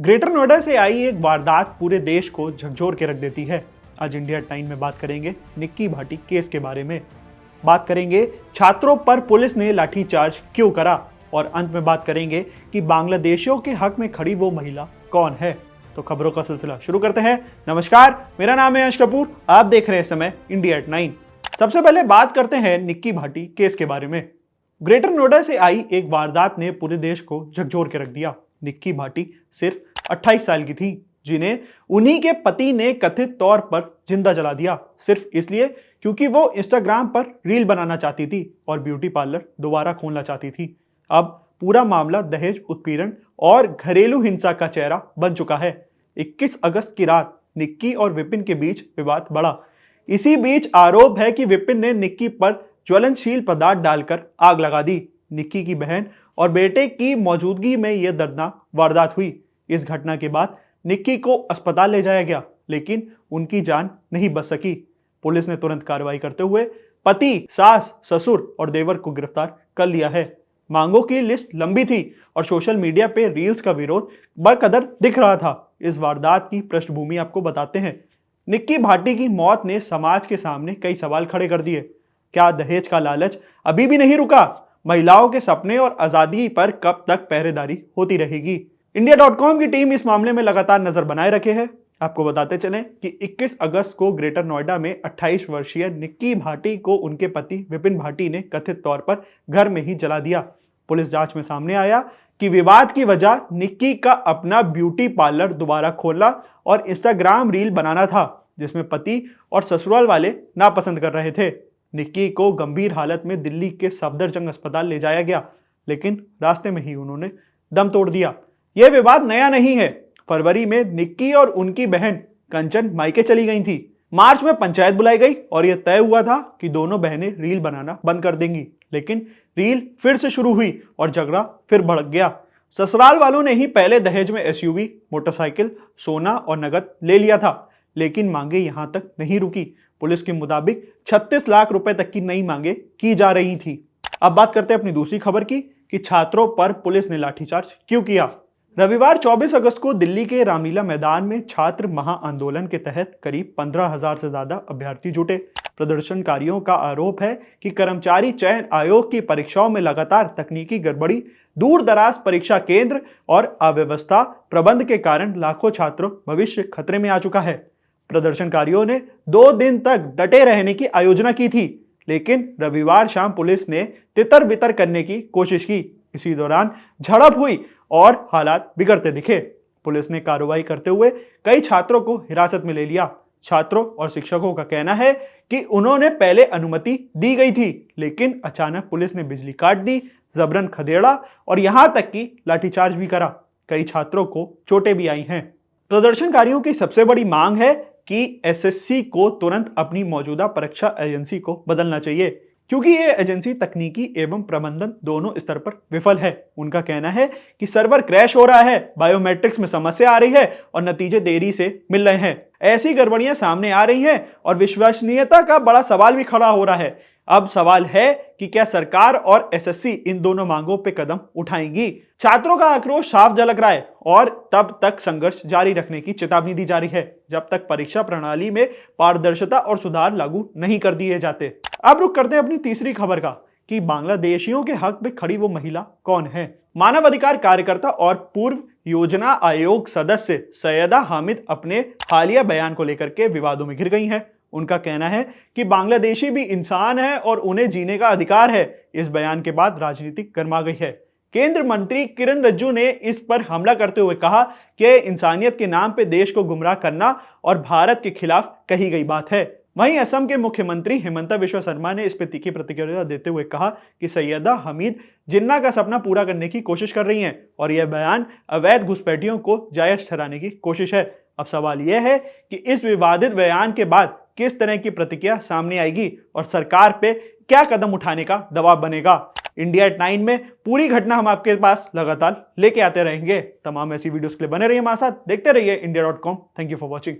Greater Noida से आई एक वारदात पूरे देश को झकझोर के रख देती है। आज इंडिया टाइम में बात करेंगे निक्की भाटी केस के बारे में। बात करेंगे छात्रों पर पुलिस ने लाठीचार्ज क्यों करा और अंत में बात करेंगे कि बांग्लादेशियों के हक में खड़ी वो महिला कौन है। तो खबरों का सिलसिला शुरू करते हैं। नमस्कार, मेरा नाम है यश कपूर, आप देख रहे हैं समय इंडिया 9। सबसे पहले बात करते हैं निक्की भाटी केस के बारे में। ग्रेटर नोएडा से आई एक वारदात ने पूरे देश को झकझोर के रख दिया। निक्की भाटी सिर्फ 28 साल की थी, जिन्हें उन्हीं के पति ने कथित तौर पर जिंदा जला दिया, सिर्फ इसलिए क्योंकि वो इंस्टाग्राम पर रील बनाना चाहती थी और ब्यूटी पार्लर दोबारा खोलना चाहती थी। अब पूरा मामला दहेज उत्पीड़न और घरेलू हिंसा का चेहरा बन चुका है। 21 अगस्त की रात निक्की और विपिन के बीच विवाद बढ़ा। इसी बीच आरोप है कि विपिन ने निक्की पर ज्वलनशील पदार्थ डालकर आग लगा दी। निक्की की बहन और बेटे की मौजूदगी में यह दर्दनाक वारदात हुई। इस घटना के बाद निक्की को अस्पताल ले जाया गया, लेकिन उनकी जान नहीं बच सकी। पुलिस ने तुरंत कार्रवाई करते हुए पति, सास, ससुर और देवर को गिरफ्तार कर लिया है। मांगों की लिस्ट लंबी थी और सोशल मीडिया पे रील्स का विरोध बरकदर दिख रहा था। इस वारदात की पृष्ठभूमि आपको बताते हैं। निक्की भाटी की मौत ने समाज के सामने कई सवाल खड़े कर दिए। क्या दहेज का लालच अभी भी नहीं रुका? महिलाओं के सपने और आजादी पर कब तक पहरेदारी होती रहेगी? India.com की टीम इस मामले में लगातार नजर बनाए रखे है। आपको बताते चलें कि 21 अगस्त को ग्रेटर नोएडा में 28 वर्षीय निक्की भाटी को उनके पति विपिन भाटी ने कथित तौर पर घर में ही जला दिया। पुलिस जांच में सामने आया कि विवाद की वजह निक्की का अपना ब्यूटी पार्लर दोबारा खोलना और इंस्टाग्राम रील बनाना था, जिसमें पति और ससुराल वाले नापसंद कर रहे थे। निक्की को गंभीर हालत में दिल्ली के सफदरजंग अस्पताल ले जाया गया, लेकिन रास्ते में ही उन्होंने दम तोड़ दिया। यह विवाद नया नहीं है। फरवरी में निक्की और उनकी बहन कंचन मायके चली गई थी। मार्च में पंचायत बुलाई गई और यह तय हुआ था कि दोनों बहनें रील बनाना बंद कर देंगी, लेकिन रील फिर से शुरू हुई और झगड़ा फिर भड़क गया। ससुराल वालों ने ही पहले दहेज में एसयूवी, मोटरसाइकिल, सोना और नगद ले लिया था, लेकिन मांगे यहां तक नहीं रुकी। पुलिस के मुताबिक 36 लाख रुपए तक की नई मांगे की जा रही थी। अब बात करते हैं अपनी दूसरी खबर की कि छात्रों पर पुलिस ने लाठीचार्ज क्यों किया। रविवार 24 अगस्त को दिल्ली के रामलीला मैदान में छात्र महाआंदोलन के तहत करीब 15,000 से ज्यादा अभ्यर्थी जुटे। प्रदर्शनकारियों का आरोप है कि कर्मचारी चयन आयोग की परीक्षाओं में लगातार तकनीकी गड़बड़ी, दूर दराज परीक्षा केंद्र और अव्यवस्था प्रबंध के कारण लाखों छात्रों भविष्य खतरे में आ चुका है। प्रदर्शनकारियों ने 2 दिन तक डटे रहने की आयोजना की थी, लेकिन रविवार शाम पुलिस ने तितर बितर करने की कोशिश की। इसी दौरान झड़प हुई और हालात बिगड़ते दिखे। पुलिस ने कार्रवाई करते हुए कई छात्रों को हिरासत में ले लिया। छात्रों और शिक्षकों का कहना है कि उन्होंने पहले अनुमति दी गई थी, लेकिन अचानक पुलिस ने बिजली काट दी, जबरन खदेड़ा और यहां तक कि लाठीचार्ज भी करा। कई छात्रों को चोटें भी आई हैं। प्रदर्शनकारियों की सबसे बड़ी मांग है कि एसएससी को तुरंत अपनी मौजूदा परीक्षा एजेंसी को बदलना चाहिए, क्योंकि ये एजेंसी तकनीकी एवं प्रबंधन दोनों स्तर पर विफल है। उनका कहना है कि सर्वर क्रैश हो रहा है, बायोमेट्रिक्स में समस्या आ रही है और नतीजे देरी से मिल रहे हैं। ऐसी गड़बड़ियां सामने आ रही हैं और विश्वसनीयता का बड़ा सवाल भी खड़ा हो रहा है। अब सवाल है कि क्या सरकार और एसएससी इन दोनों मांगों पे कदम उठाएंगी। छात्रों का आक्रोश साफ झलक रहा है और तब तक संघर्ष जारी रखने की चेतावनी दी जा रही है, जब तक परीक्षा प्रणाली में पारदर्शिता और सुधार लागू नहीं कर दिए जाते। अब रुक करते हैं अपनी तीसरी खबर का कि बांग्लादेशियों के हक में खड़ी वो महिला कौन है। मानव अधिकार कार्यकर्ता और पूर्व योजना आयोग सदस्य सैयदा हामिद अपने हालिया बयान को लेकर के विवादों में घिर गई हैं। उनका कहना है कि बांग्लादेशी भी इंसान है और उन्हें जीने का अधिकार है। इस बयान के बाद राजनीति गर्मा गई है। केंद्र मंत्री किरण रिजिजू ने इस पर हमला करते हुए कहा कि इंसानियत के नाम पे देश को गुमराह करना और भारत के खिलाफ कही गई बात है। वहीं असम के मुख्यमंत्री हिमंता बिस्वा शर्मा ने इस पर तीखी प्रतिक्रिया देते हुए कहा कि सैयदा हमीद जिन्ना का सपना पूरा करने की कोशिश कर रही हैं और यह बयान अवैध घुसपैठियों को जायज ठहराने की कोशिश है। अब सवाल यह है कि इस विवादित बयान के बाद किस तरह की प्रतिक्रिया सामने आएगी और सरकार पे क्या कदम उठाने का दबाव बनेगा। इंडिया 9 में पूरी घटना हम आपके पास लगातार लेके आते रहेंगे। तमाम ऐसी वीडियोस के लिए बने रहिए हमारे साथ, देखते रहिए India.com। Thank you for watching.